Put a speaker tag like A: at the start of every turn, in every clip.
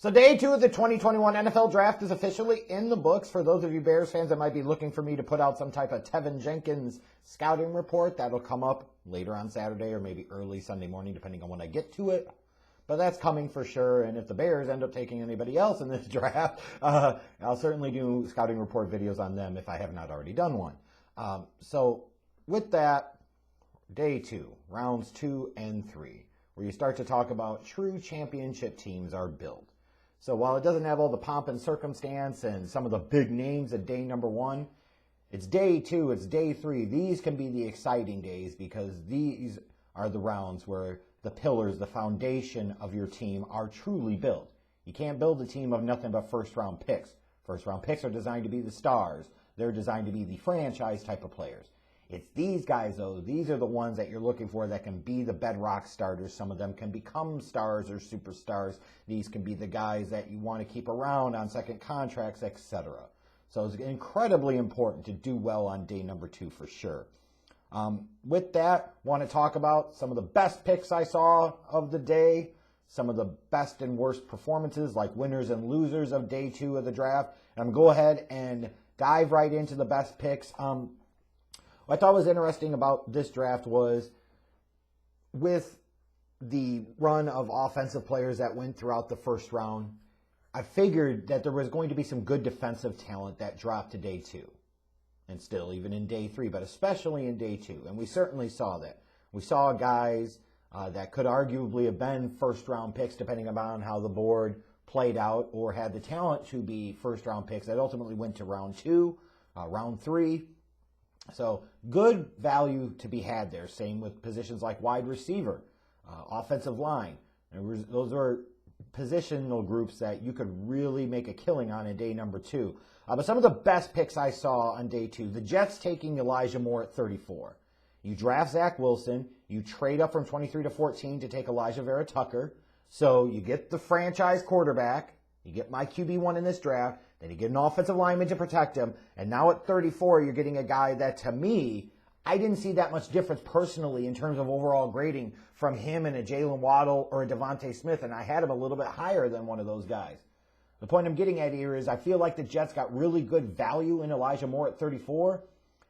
A: So day 2 of the 2021 NFL Draft is officially in the books. For those of you Bears fans that might be looking for me to put out some type of Tevin Jenkins scouting report, that'll come up later on Saturday or maybe early Sunday morning, depending on when I get to it. But that's coming for sure, and if the Bears end up taking anybody else in this draft, I'll certainly do scouting report videos on them if I have not already done one. So with that, day 2, rounds 2 and 3, where you start to talk about true championship teams are built. So while it doesn't have all the pomp and circumstance and some of the big names at day number 1, it's day 2, it's day 3. These can be the exciting days because these are the rounds where the pillars, the foundation of your team are truly built. You can't build a team of nothing but first-round picks. First-round picks are designed to be the stars. They're designed to be the franchise type of players. It's these guys, though. These are the ones that you're looking for that can be the bedrock starters. Some of them can become stars or superstars. These can be the guys that you want to keep around on second contracts, etc. So it's incredibly important to do well on day number 2 for sure. With that, want to talk about some of the best picks I saw of the day, some of the best and worst performances, like winners and losers of day 2 of the draft. And I'm going to go ahead and dive right into the best picks. What I thought was interesting about this draft was with the run of offensive players that went throughout the first round, I figured that there was going to be some good defensive talent that dropped to day 2. And still, even in day 3, but especially in day 2. And we certainly saw that. We saw guys that could arguably have been first-round picks, depending upon how the board played out, or had the talent to be first-round picks that ultimately went to round 2, round 3. So good value to be had there. Same with positions like wide receiver, offensive line. Those are positional groups that you could really make a killing on in day number 2. But some of the best picks I saw on day 2, the Jets taking Elijah Moore at 34. You draft Zach Wilson. You trade up from 23 to 14 to take Elijah Vera Tucker. So you get the franchise quarterback. You get my QB1 in this draft. Then you get an offensive lineman to protect him. And now at 34, you're getting a guy that, to me, I didn't see that much difference personally in terms of overall grading from him and a Jalen Waddle or a Devontae Smith. And I had him a little bit higher than one of those guys. The point I'm getting at here is I feel like the Jets got really good value in Elijah Moore at 34.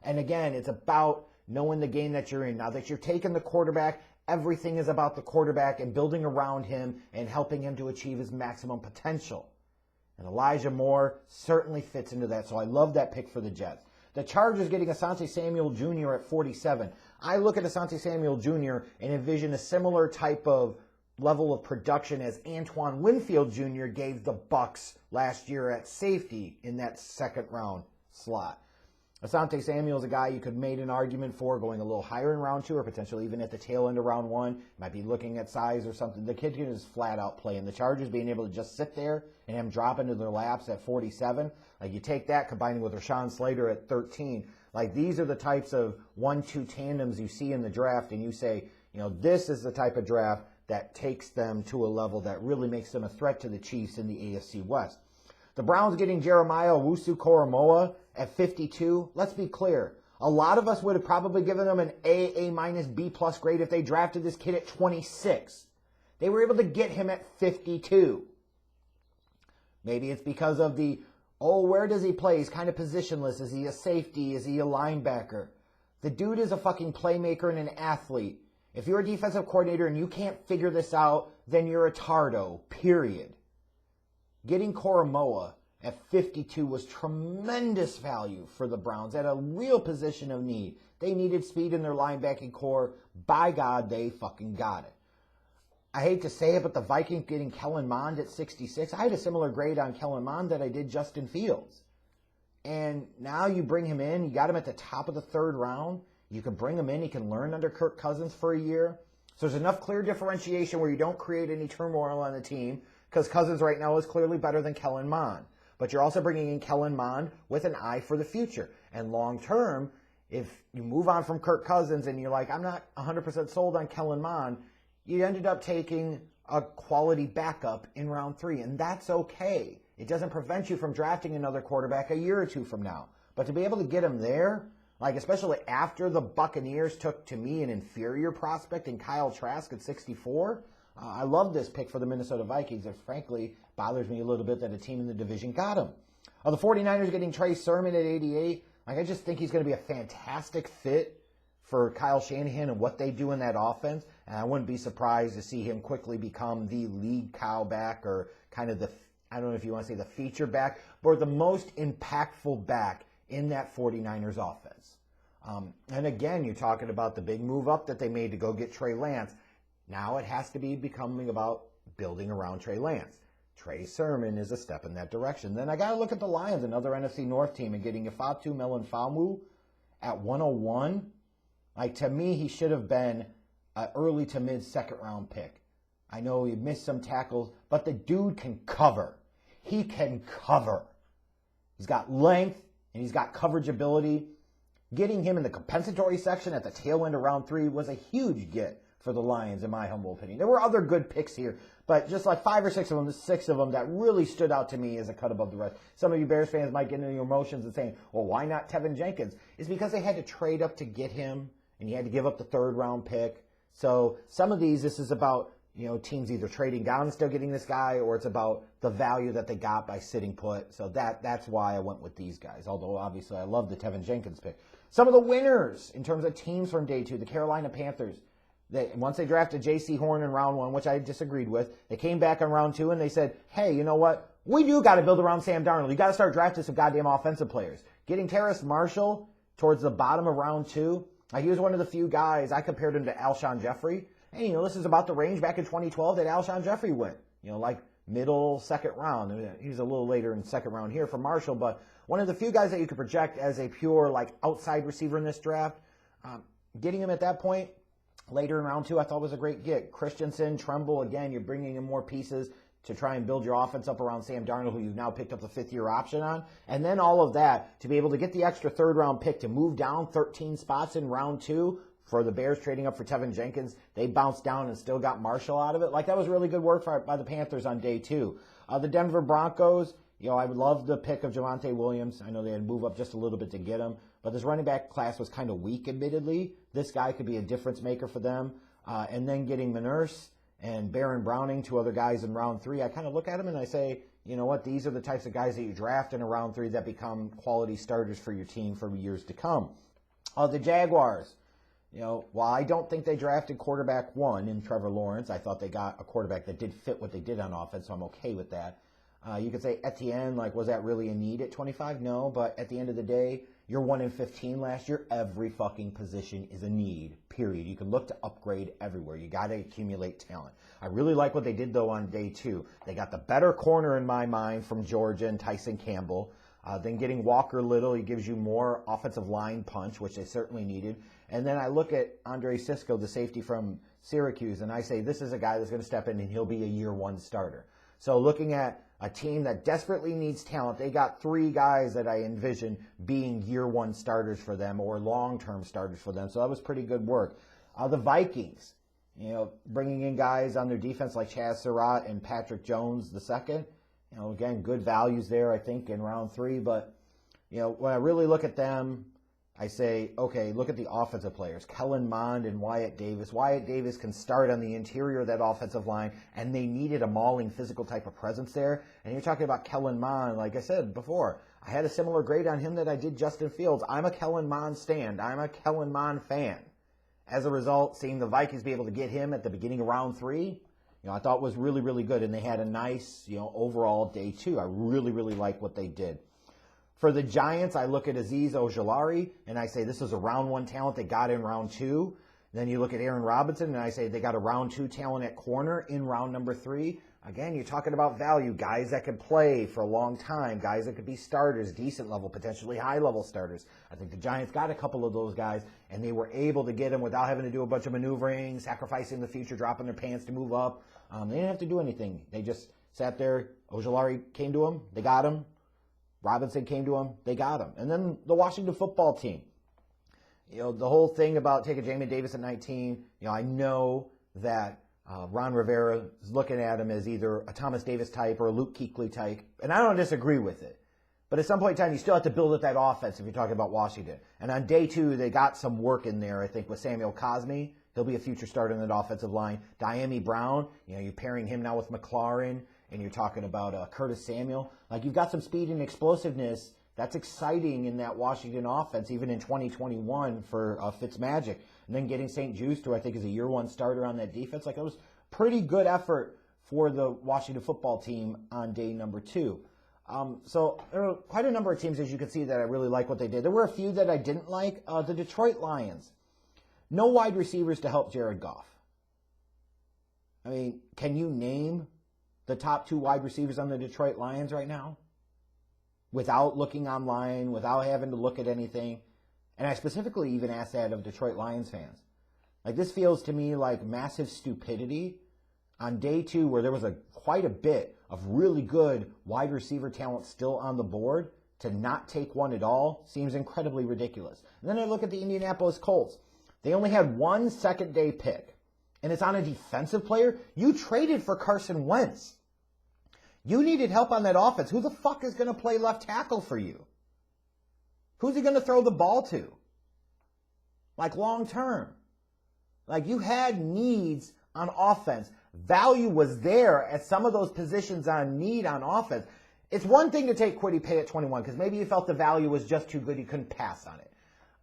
A: And again, it's about knowing the game that you're in. Now that you're taking the quarterback, everything is about the quarterback and building around him and helping him to achieve his maximum potential. And Elijah Moore certainly fits into that, so I love that pick for the Jets. The Chargers getting Asante Samuel Jr. at 47. I look at Asante Samuel Jr. and envision a similar type of level of production as Antoine Winfield Jr. gave the Bucs last year at safety in that second round slot. Asante Samuel is a guy you could make an argument for going a little higher in round 2 or potentially even at the tail end of round 1. Might be looking at size or something. The kid can just flat out play. And the Chargers being able to just sit there and him drop into their laps at 47. Like you take that combining with Rashawn Slater at 13. Like these are the types of 1-2 tandems you see in the draft and you say, you know, this is the type of draft that takes them to a level that really makes them a threat to the Chiefs in the AFC West. The Browns getting Jeremiah Owusu-Koramoah at 52. Let's be clear. A lot of us would have probably given them an A minus, B plus grade if they drafted this kid at 26. They were able to get him at 52. Maybe it's because of the, where does he play? He's kind of positionless. Is he a safety? Is he a linebacker? The dude is a fucking playmaker and an athlete. If you're a defensive coordinator and you can't figure this out, then you're a tardo, period. Getting Koramoah at 52 was tremendous value for the Browns at a real position of need. They needed speed in their linebacking core. By God, they fucking got it. I hate to say it, but the Vikings getting Kellen Mond at 66. I had a similar grade on Kellen Mond that I did Justin Fields. And now you bring him in. You got him at the top of the 3rd round. You can bring him in. He can learn under Kirk Cousins for a year. So there's enough clear differentiation where you don't create any turmoil on the team because Cousins right now is clearly better than Kellen Mond. But you're also bringing in Kellen Mond with an eye for the future. And long term, if you move on from Kirk Cousins and you're like, I'm not 100% sold on Kellen Mond, you ended up taking a quality backup in round 3. And that's okay. It doesn't prevent you from drafting another quarterback a year or 2 from now. But to be able to get him there, like especially after the Buccaneers took, to me, an inferior prospect in Kyle Trask at 64, I love this pick for the Minnesota Vikings. It frankly bothers me a little bit that a team in the division got him. The 49ers getting Trey Sermon at 88. I just think he's going to be a fantastic fit for Kyle Shanahan and what they do in that offense. And I wouldn't be surprised to see him quickly become the lead cow back, or kind of the, I don't know if you want to say the feature back, or the most impactful back in that 49ers offense. And again, you're talking about the big move up that they made to go get Trey Lance. Now it has to be becoming about building around Trey Lance. Trey Sermon is a step in that direction. Then I got to look at the Lions, another NFC North team, and getting Ifeatu Melifonwu at 101. Like, to me, he should have been an early to mid second round pick. I know he missed some tackles, but the dude can cover. He can cover. He's got length and he's got coverage ability. Getting him in the compensatory section at the tail end of round 3 was a huge get for the Lions, in my humble opinion. There were other good picks here, but just like 5 or 6 of them that really stood out to me as a cut above the rest. Some of you Bears fans might get into your emotions and saying, well, why not Tevin Jenkins? It's because they had to trade up to get him, and you had to give up the 3rd round pick. So some of these, this is about, teams either trading down and still getting this guy, or it's about the value that they got by sitting put. So that's why I went with these guys, although obviously I love the Tevin Jenkins pick. Some of the winners in terms of teams from day 2, the Carolina Panthers. Once they drafted J.C. Horn in round 1, which I disagreed with, they came back in round 2 and they said, hey, you know what? We do got to build around Sam Darnold. You got to start drafting some goddamn offensive players. Getting Terrace Marshall towards the bottom of round 2, he was one of the few guys, I compared him to Alshon Jeffrey. Hey, this is about the range back in 2012 that Alshon Jeffrey went. Like middle second round. He was a little later in second round here for Marshall, but one of the few guys that you could project as a pure outside receiver in this draft. Getting him at that point, later in round 2, I thought was a great get. Christensen, Tremble, again, you're bringing in more pieces to try and build your offense up around Sam Darnold, who you've now picked up the 5th-year option on. And then all of that to be able to get the extra 3rd-round pick to move down 13 spots in round 2 for the Bears trading up for Tevin Jenkins. They bounced down and still got Marshall out of it. That was really good work by the Panthers on day 2. The Denver Broncos, I would love the pick of Javonte Williams. I know they had to move up just a little bit to get him. But this running back class was kind of weak, admittedly. This guy could be a difference maker for them. And then getting Manurse and Baron Browning, 2 other guys in round 3, I kind of look at them and I say, you know what, these are the types of guys that you draft in a round 3 that become quality starters for your team for years to come. The Jaguars, while I don't think they drafted quarterback 1 in Trevor Lawrence, I thought they got a quarterback that did fit what they did on offense, so I'm okay with that. You could say Etienne, was that really a need at 25? No, but at the end of the day, you're 1-15 last year. Every fucking position is a need, period. You can look to upgrade everywhere. You got to accumulate talent. I really like what they did, though, on day 2. They got the better corner, in my mind, from Georgia and Tyson Campbell. Then getting Walker Little, he gives you more offensive line punch, which they certainly needed. And then I look at Andre Sisco, the safety from Syracuse, and I say this is a guy that's going to step in and he'll be a year 1 starter. So looking at a team that desperately needs talent, they got 3 guys that I envision being year 1 starters for them or long-term starters for them. So that was pretty good work. The Vikings, bringing in guys on their defense like Chaz Surratt and Patrick Jones II. Again, good values there, I think, in round 3. But, when I really look at them, I say, okay, look at the offensive players. Kellen Mond and Wyatt Davis. Wyatt Davis can start on the interior of that offensive line, and they needed a mauling physical type of presence there. And you're talking about Kellen Mond, like I said before, I had a similar grade on him that I did Justin Fields. I'm a Kellen Mond stand. I'm a Kellen Mond fan. As a result, seeing the Vikings be able to get him at the beginning of round 3, I thought was really, really good. And they had a nice, overall day 2. I really, really like what they did. For the Giants, I look at Azeez Ojulari, and I say this is a round 1 talent they got in round 2. Then you look at Aaron Robinson, and I say they got a round 2 talent at corner in round number 3. Again, you're talking about value, guys that could play for a long time, guys that could be starters, decent level, potentially high-level starters. I think the Giants got a couple of those guys, and they were able to get them without having to do a bunch of maneuvering, sacrificing the future, dropping their pants to move up. They didn't have to do anything. They just sat there. Ojulari came to them. They got him. Robinson came to him. They got him. And then the Washington football team. The whole thing about taking Jamin Davis at 19, I know that Ron Rivera is looking at him as either a Thomas Davis type or a Luke Kuechly type, and I don't disagree with it. But at some point in time, you still have to build up that offense if you're talking about Washington. And on day 2, they got some work in there, I think, with Samuel Cosme. He'll be a future starter in that offensive line. Dyami Brown, you're pairing him now with McLaurin, and you're talking about Curtis Samuel. Like, you've got some speed and explosiveness. That's exciting in that Washington offense, even in 2021 for Fitzmagic. And then getting St. Juste, who I think is a year one starter on that defense. Like, it was pretty good effort for the Washington football team on day number 2. So there were quite a number of teams, as you can see, that I really like what they did. There were a few that I didn't like. The Detroit Lions. No wide receivers to help Jared Goff. I mean, can you name the top 2 wide receivers on the Detroit Lions right now? Without looking online, without having to look at anything. And I specifically even asked that of Detroit Lions fans. Like, this feels to me like massive stupidity on day 2, where there was quite a bit of really good wide receiver talent still on the board. To not take one at all seems incredibly ridiculous. And then I look at the Indianapolis Colts. They only had 1 second-day pick, and it's on a defensive player. You traded for Carson Wentz. You needed help on that offense. Who the fuck is going to play left tackle for you? Who's he going to throw the ball to? Like, long term. Like, you had needs on offense. Value was there at some of those positions on need on offense. It's one thing to take Kwity Paye at 21, because maybe you felt the value was just too good, you couldn't pass on it.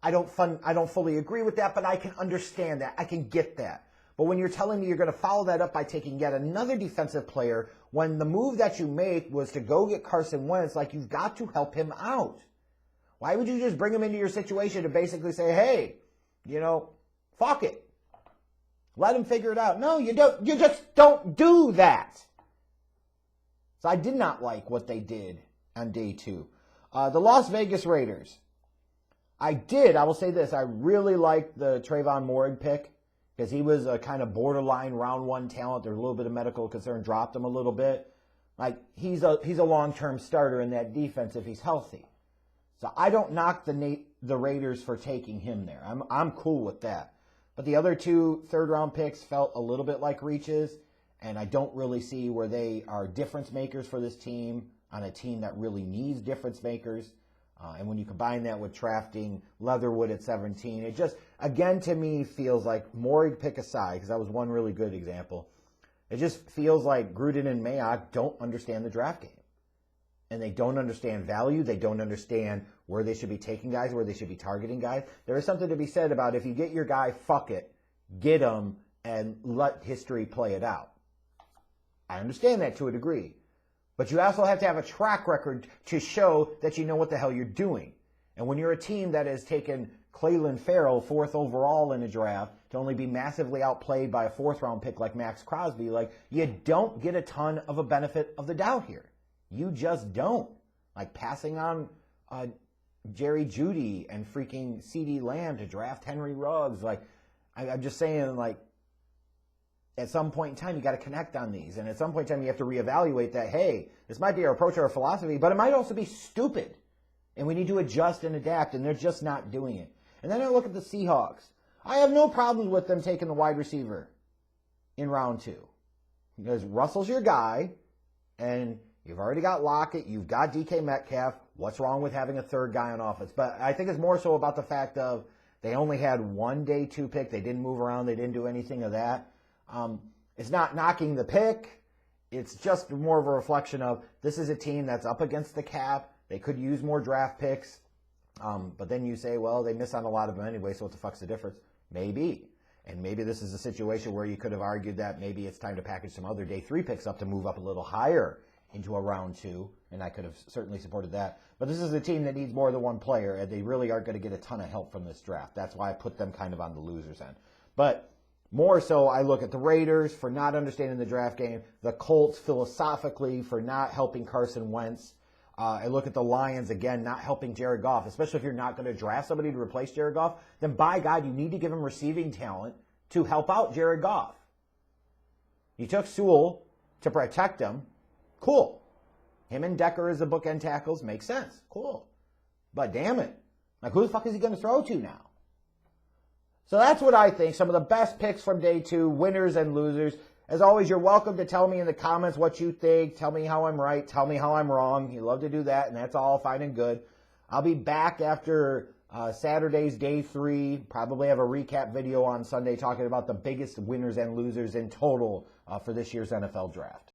A: I don't fully agree with that, but I can understand that. I can get that. But when you're telling me you're going to follow that up by taking yet another defensive player, when the move that you make was to go get Carson Wentz, like, you've got to help him out. Why would you just bring him into your situation to basically say, hey, fuck it. Let him figure it out. No, you don't. You just don't do that. So I did not like what they did on day 2. The Las Vegas Raiders. I will say this, I really liked the Trayvon Moehrig pick, because he was a kind of borderline round 1 talent. There's a little bit of medical concern, dropped him a little bit. Like, he's a long-term starter in that defense if he's healthy. So I don't knock the Raiders for taking him there. I'm cool with that. But the other 2 third-round picks felt a little bit like reaches, and I don't really see where they are difference makers for this team on a team that really needs difference makers. And when you combine that with drafting Leatherwood at 17, it just, again, to me, feels like, Moehrig pick aside, because that was one really good example, it just feels like Gruden and Mayock don't understand the draft game. And they don't understand value. They don't understand where they should be taking guys, where they should be targeting guys. There is something to be said about, if you get your guy, fuck it, get him, and let history play it out. I understand that to a degree. But you also have to have a track record to show that you know what the hell you're doing. And when you're a team that has taken Clelin Ferrell 4th overall in a draft to only be massively outplayed by a 4th-round pick like Max Crosby, like, you don't get a ton of a benefit of the doubt here. You just don't. Like, passing on Jerry Jeudy and freaking CeeDee Lamb to draft Henry Ruggs. Like, I'm just saying, like, at some point in time, you got to connect on these. And at some point in time, you have to reevaluate that, hey, this might be our approach or our philosophy, but it might also be stupid. And we need to adjust and adapt, and they're just not doing it. And then I look at the Seahawks. I have no problems with them taking the wide receiver in round 2. Because Russell's your guy, and you've already got Lockett, you've got DK Metcalf. What's wrong with having a 3rd guy on offense? But I think it's more so about the fact of they only had 1 day 2 pick. They didn't move around. They didn't do anything of that. It's not knocking the pick. It's just more of a reflection of, this is a team that's up against the cap. They could use more draft picks. But then you say, well, they miss on a lot of them anyway, so what the fuck's the difference? Maybe. And maybe this is a situation where you could have argued that maybe it's time to package some other day 3 picks up to move up a little higher into a round 2, and I could have certainly supported that. But this is a team that needs more than one player, and they really aren't going to get a ton of help from this draft. That's why I put them kind of on the loser's end. But more so, I look at the Raiders for not understanding the draft game, the Colts philosophically for not helping Carson Wentz. I look at the Lions, again, not helping Jared Goff, especially if you're not going to draft somebody to replace Jared Goff. Then, by God, you need to give him receiving talent to help out Jared Goff. You took Sewell to protect him. Cool. Him and Decker as the bookend tackles makes sense. Cool. But damn it. Like, who the fuck is he going to throw to now? So that's what I think. Some of the best picks from day 2, winners and losers. As always, you're welcome to tell me in the comments what you think. Tell me how I'm right. Tell me how I'm wrong. You love to do that, and that's all fine and good. I'll be back after Saturday's day 3. Probably have a recap video on Sunday talking about the biggest winners and losers in total for this year's NFL draft.